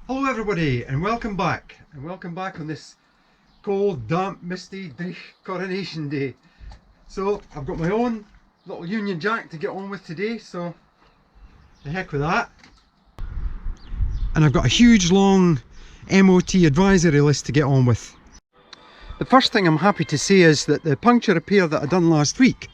Hello everybody and welcome back on this cold, damp, misty Coronation Day. So I've got my own little Union Jack to get on with today, so the heck with that. And I've got a huge long MOT advisory list to get on with. The first thing I'm happy to say is that the puncture repair that I done last week,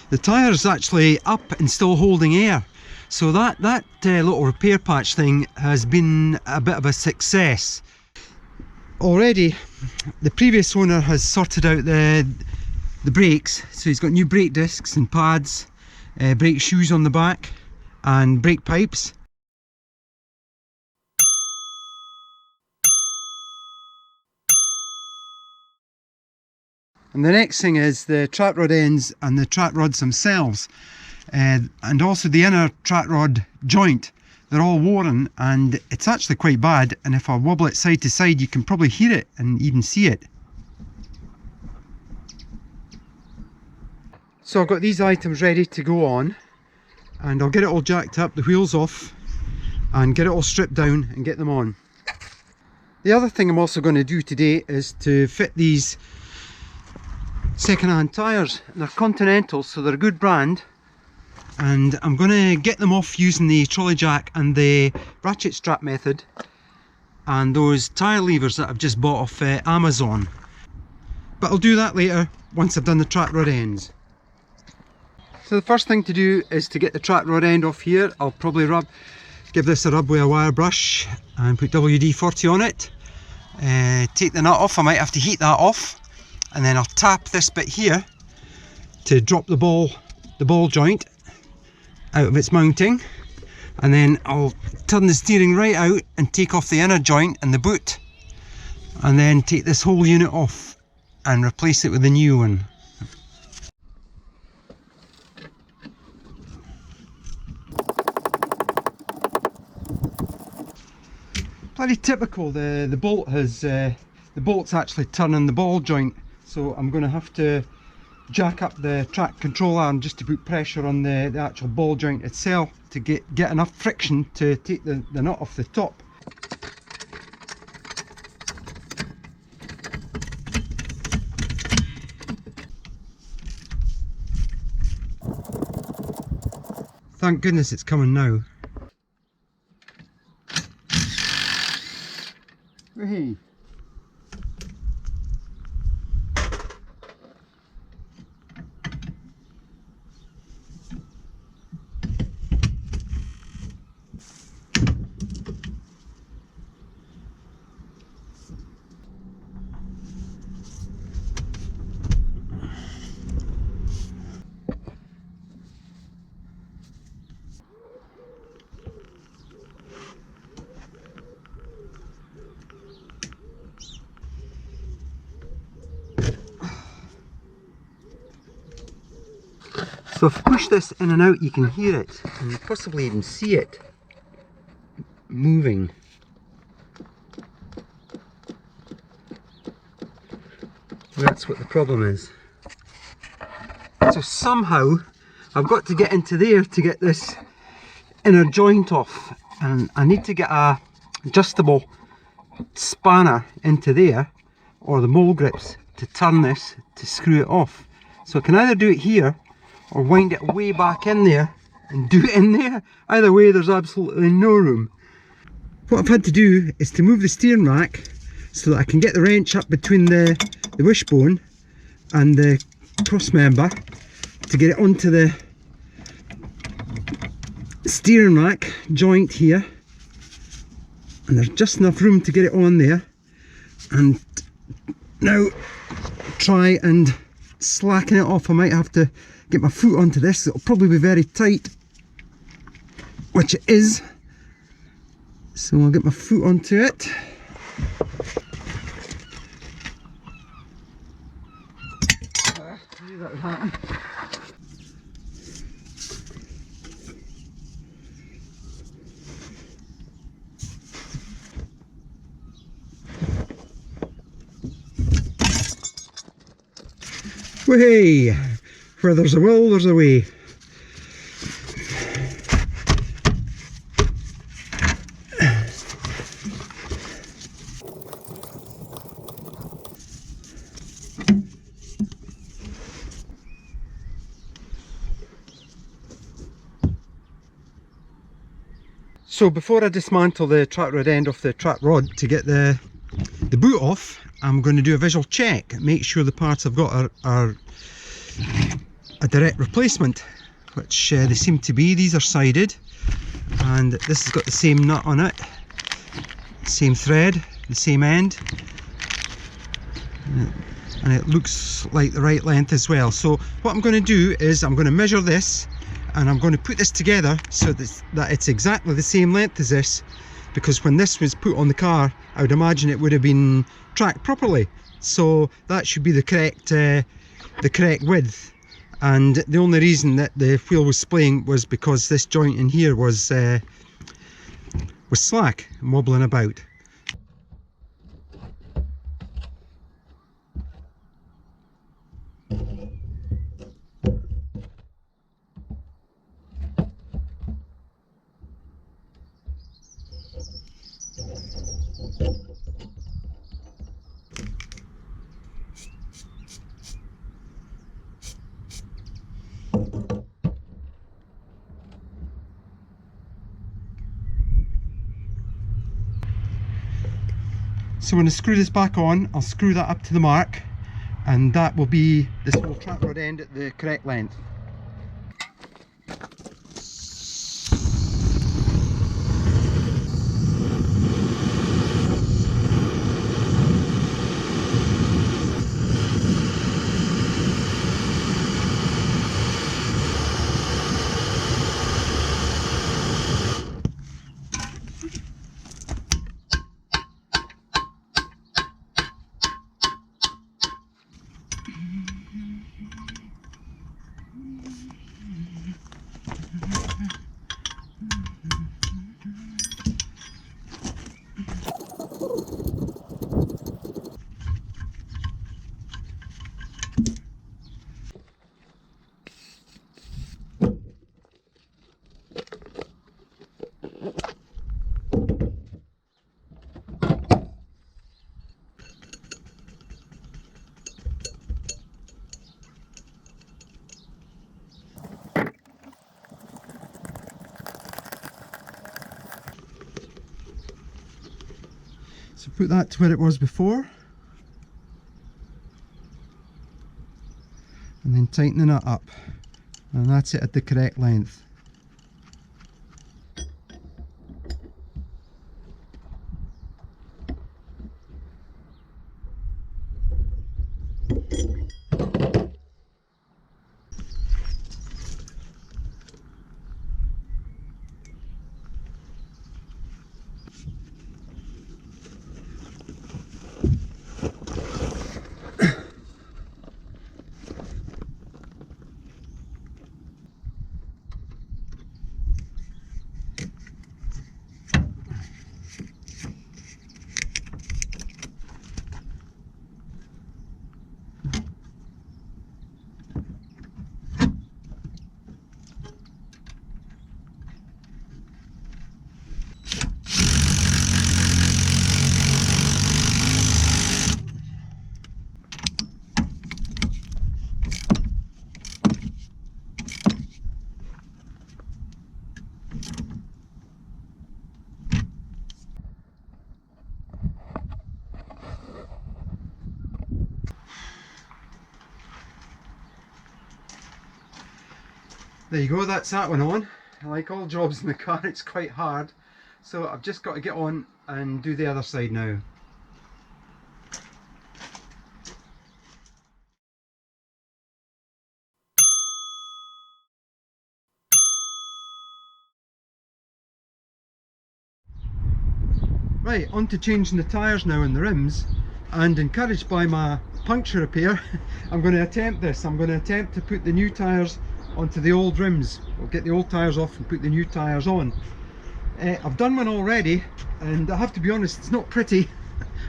the tyre's actually up and still holding air. So that little repair patch thing has been a bit of a success. Already, the previous owner has sorted out the brakes, so he's got new brake discs and pads, brake shoes on the back and brake pipes. And the next thing is the track rod ends and the track rods themselves. And also the inner track rod joint, they're all worn and it's actually quite bad, and if I wobble it side to side you can probably hear it and even see it. So I've got these items ready to go on, and I'll get it all jacked up, the wheels off, and get it all stripped down and get them on. The other thing I'm also going to do today is to fit these second-hand tyres. They're Continental, so they're a good brand. And I'm going to get them off using the trolley jack and the ratchet strap method and those tyre levers that I've just bought off Amazon. But I'll do that later once I've done the track rod ends. So the first thing to do is to get the track rod end off here. I'll probably give this a rub with a wire brush and put WD-40 on it. Take the nut off, I might have to heat that off, and then I'll tap this bit here to drop the ball joint out of its mounting, and then I'll turn the steering right out and take off the inner joint and the boot, and then take this whole unit off and replace it with a new one. Bloody typical, the bolt's actually turning the ball joint, so I'm going to have to jack up the track control arm just to put pressure on the actual ball joint itself to get enough friction to take the nut off the top. Thank goodness it's coming now. Hey. So if I push this in and out, you can hear it and possibly even see it moving. That's what the problem is. So somehow I've got to get into there to get this inner joint off, and I need to get a adjustable spanner into there, or the mole grips, to turn this to screw it off. So I can either do it here or wind it way back in there and do it in there. Either way, there's absolutely no room. What I've had to do is to move the steering rack so that I can get the wrench up between the wishbone and the cross member to get it onto the steering rack joint here, and there's just enough room to get it on there. And now try and slacken it off. I might have to get my foot onto this. It'll probably be very tight, which it is, so I'll get my foot onto it. I knew that would happen. Way, where there's a will, there's a way. So before I dismantle the track rod end off the track rod to get the boot off, I'm going to do a visual check, make sure the parts I've got are a direct replacement, which they seem to be. These are sided, and this has got the same nut on it, same thread, the same end, and it looks like the right length as well. So what I'm going to do is I'm going to measure this, and I'm going to put this together so that it's exactly the same length as this, because when this was put on the car, I would imagine it would have been tracked properly. So that should be the correct width. And the only reason that the wheel was splaying was because this joint in here was slack and wobbling about. So when I screw this back on, I'll screw that up to the mark, and that will be this whole track rod end at the correct length. So put that to where it was before, and then tighten the nut up, and that's it at the correct length. There you go, that's that one on. Like all jobs in the car, it's quite hard, so I've just got to get on and do the other side now. Right, on to changing the tyres now and the rims, and encouraged by my puncture repair, I'm going to attempt this. I'm going to attempt to put the new tyres onto the old rims. We'll get the old tyres off and put the new tyres on. I've done one already, and I have to be honest, it's not pretty.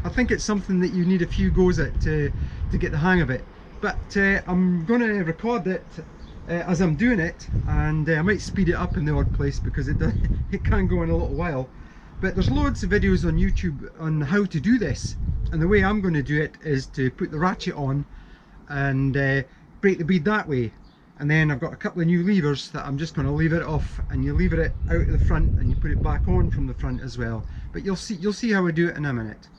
I think it's something that you need a few goes at to get the hang of it. But I'm going to record it as I'm doing it, and I might speed it up in the odd place because it can go in a little while. But there's loads of videos on YouTube on how to do this, and the way I'm going to do it is to put the ratchet on and break the bead that way. And then I've got a couple of new levers that I'm just going to lever it off, and you lever it out of the front and you put it back on from the front as well. But you'll see how I do it in a minute.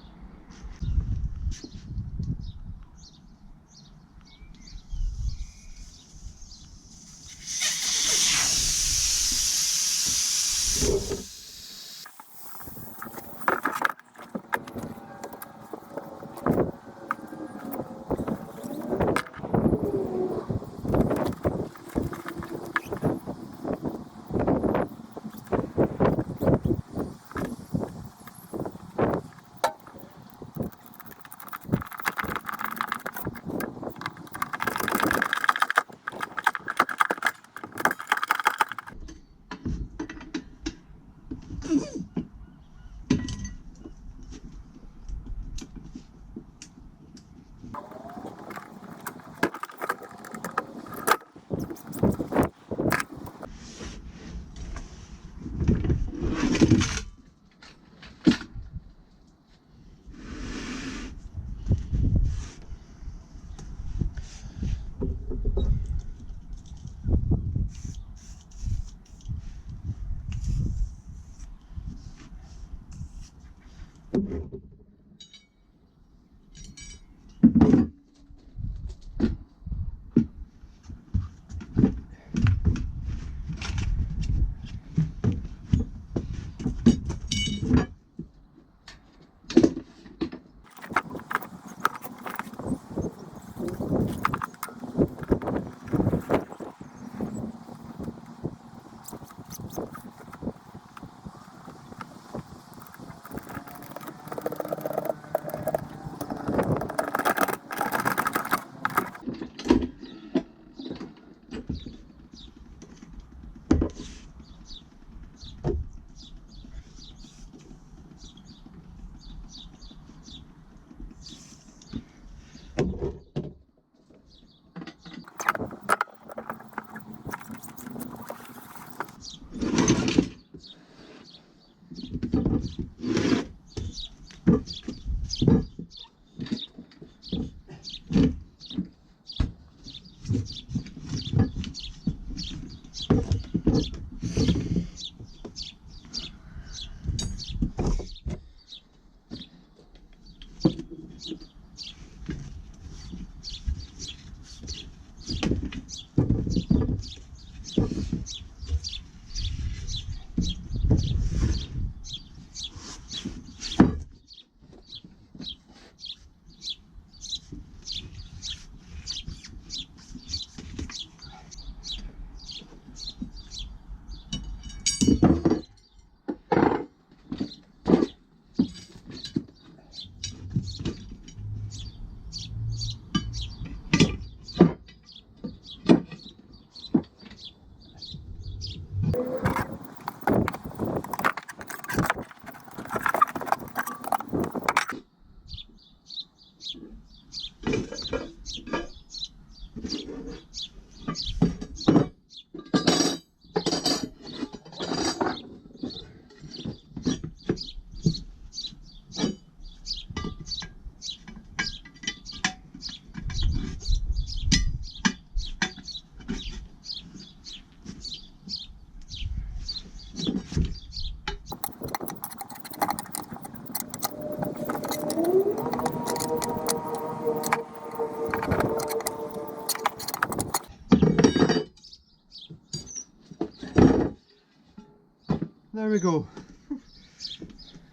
There we go.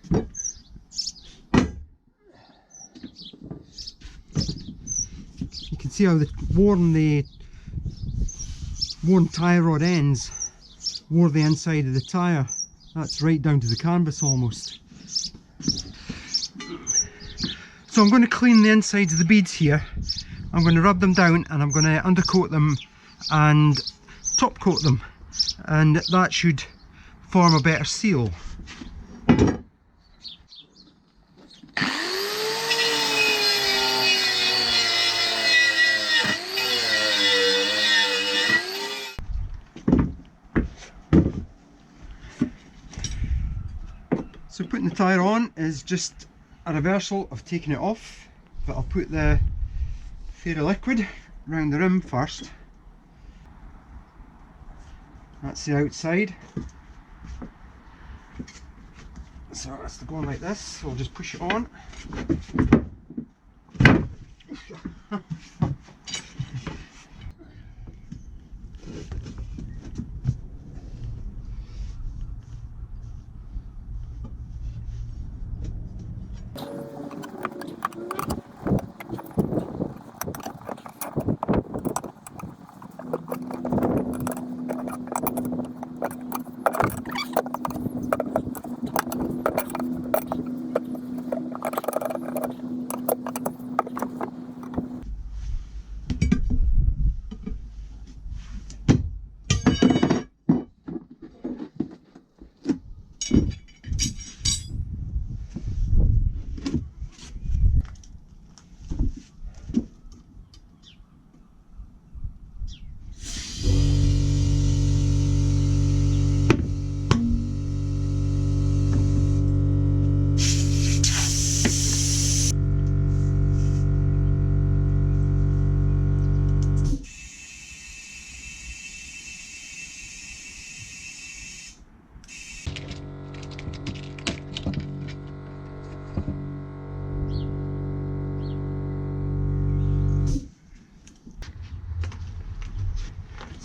You can see how the worn tyre rod ends wore the inside of the tyre. That's right down to the canvas almost. So I'm going to clean the insides of the beads here. I'm going to rub them down and I'm going to undercoat them and top coat them, and that should form a better seal. So putting the tyre on is just a reversal of taking it off, but I'll put the fairy liquid round the rim first. That's the outside. So it's going like this, so we'll just push it on.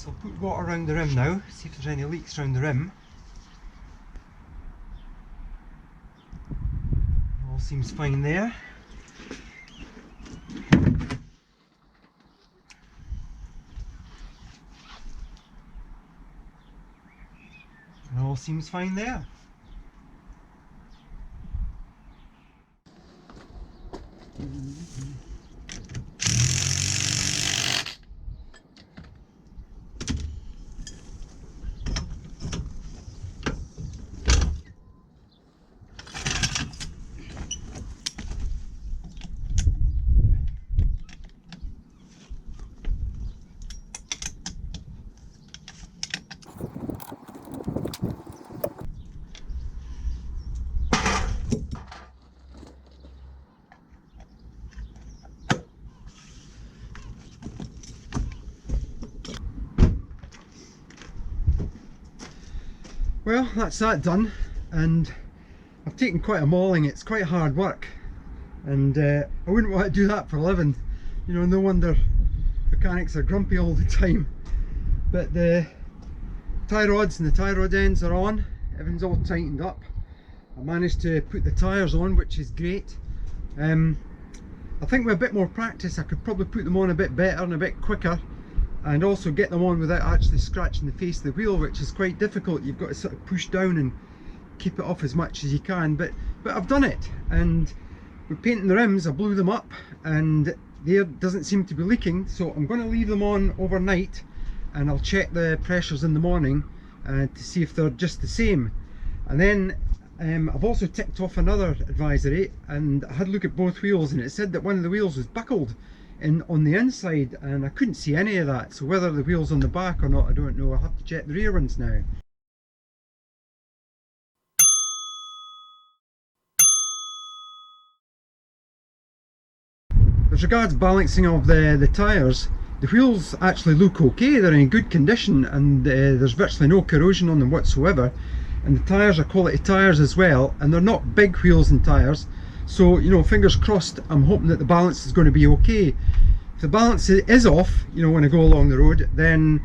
So I'll put water around the rim now, see if there's any leaks around the rim. All seems fine there. And all seems fine there. Well, that's that done, and I've taken quite a mauling. It's quite hard work, and I wouldn't want to do that for a living. You know, no wonder mechanics are grumpy all the time. But the tie rods and the tie rod ends are on, everything's all tightened up. I managed to put the tyres on, which is great. I think with a bit more practice I could probably put them on a bit better and a bit quicker, and also get them on without actually scratching the face of the wheel, which is quite difficult. You've got to sort of push down and keep it off as much as you can, but I've done it. And with painting the rims, I blew them up and the air doesn't seem to be leaking, so I'm going to leave them on overnight and I'll check the pressures in the morning to see if they're just the same. And then I've also ticked off another advisory, and I had a look at both wheels, and it said that one of the wheels was buckled on the inside, and I couldn't see any of that. So whether the wheel's on the back or not, I don't know. I'll have to check the rear ones now. As regards balancing of the tyres, the wheels actually look okay. They're in good condition, and there's virtually no corrosion on them whatsoever. And the tyres are quality tyres as well, and they're not big wheels and tyres. So, you know, fingers crossed, I'm hoping that the balance is going to be okay. If the balance is off, you know, when I go along the road, then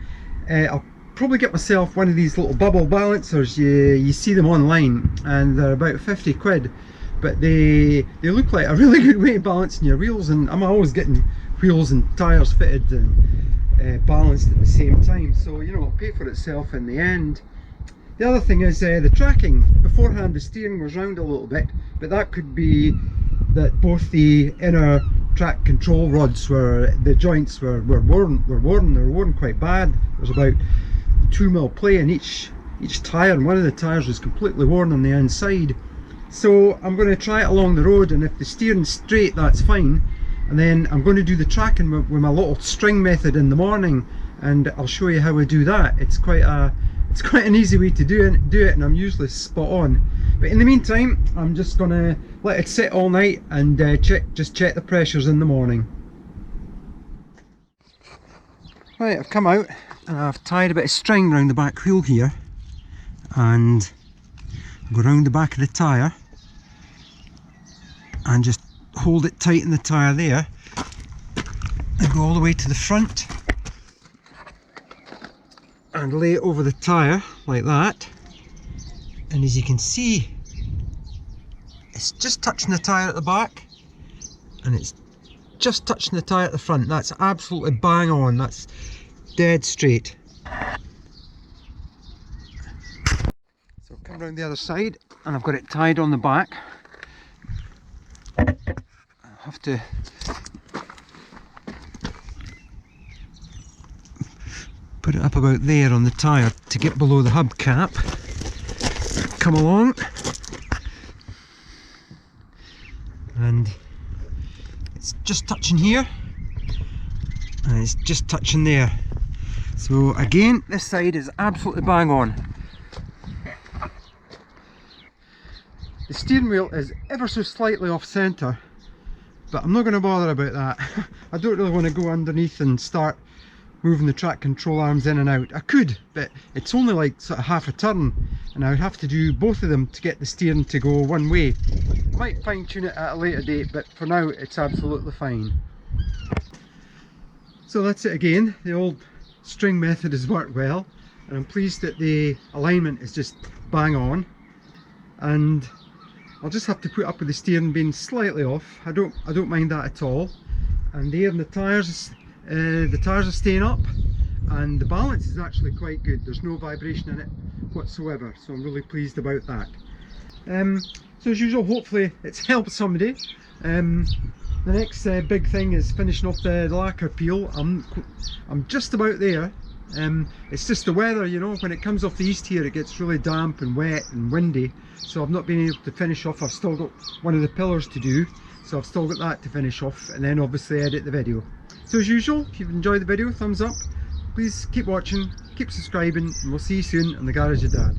I'll probably get myself one of these little bubble balancers. You see them online, and they're about 50 quid. But they look like a really good way of balancing your wheels, and I'm always getting wheels and tyres fitted and balanced at the same time. So, you know, it'll pay for itself in the end. The other thing is the tracking. Beforehand the steering was round a little bit, but that could be that both the inner track control rods the joints were worn quite bad. There was about 2mm play in each tyre, and one of the tyres was completely worn on the inside. So I'm going to try it along the road, and if the steering's straight, that's fine. And then I'm going to do the tracking with my little string method in the morning, and I'll show you how I do that. It's quite an easy way to do it, and I'm usually spot on. But in the meantime, I'm just going to let it sit all night and just check the pressures in the morning. Right, I've come out, And I've tied a bit of string around the back wheel here and go around the back of the tyre and just hold it tight in the tyre there and go all the way to the front and lay it over the tyre like that. And as you can see, it's just touching the tyre at the back and it's just touching the tyre at the front. That's absolutely bang on, that's dead straight. So come round the other side and I've got it tied on the back. I have to put it up about there on the tyre to get below the hubcap. Come along and it's just touching here and it's just touching there. So again, this side is absolutely bang on. The steering wheel is ever so slightly off centre, but I'm not going to bother about that. I don't really want to go underneath and start moving the track control arms in and out. I could, but it's only like sort of half a turn and I would have to do both of them to get the steering to go one way. Might fine tune it at a later date, but for now it's absolutely fine. So that's it again. The old string method has worked well and I'm pleased that the alignment is just bang on, and I'll just have to put up with the steering being slightly off. I don't mind that at all. And the air in the tyres are staying up and the balance is actually quite good. There's no vibration in it whatsoever, so I'm really pleased about that. So as usual, hopefully it's helped somebody. The next big thing is finishing off the lacquer peel. I'm just about there. It's just the weather, you know, when it comes off the east here it gets really damp and wet and windy, so I've not been able to finish off. I've still got one of the pillars to do, so I've still got that to finish off and then obviously edit the video. So as usual, if you've enjoyed the video, thumbs up, please keep watching, keep subscribing, and we'll see you soon on the Garage of Dad.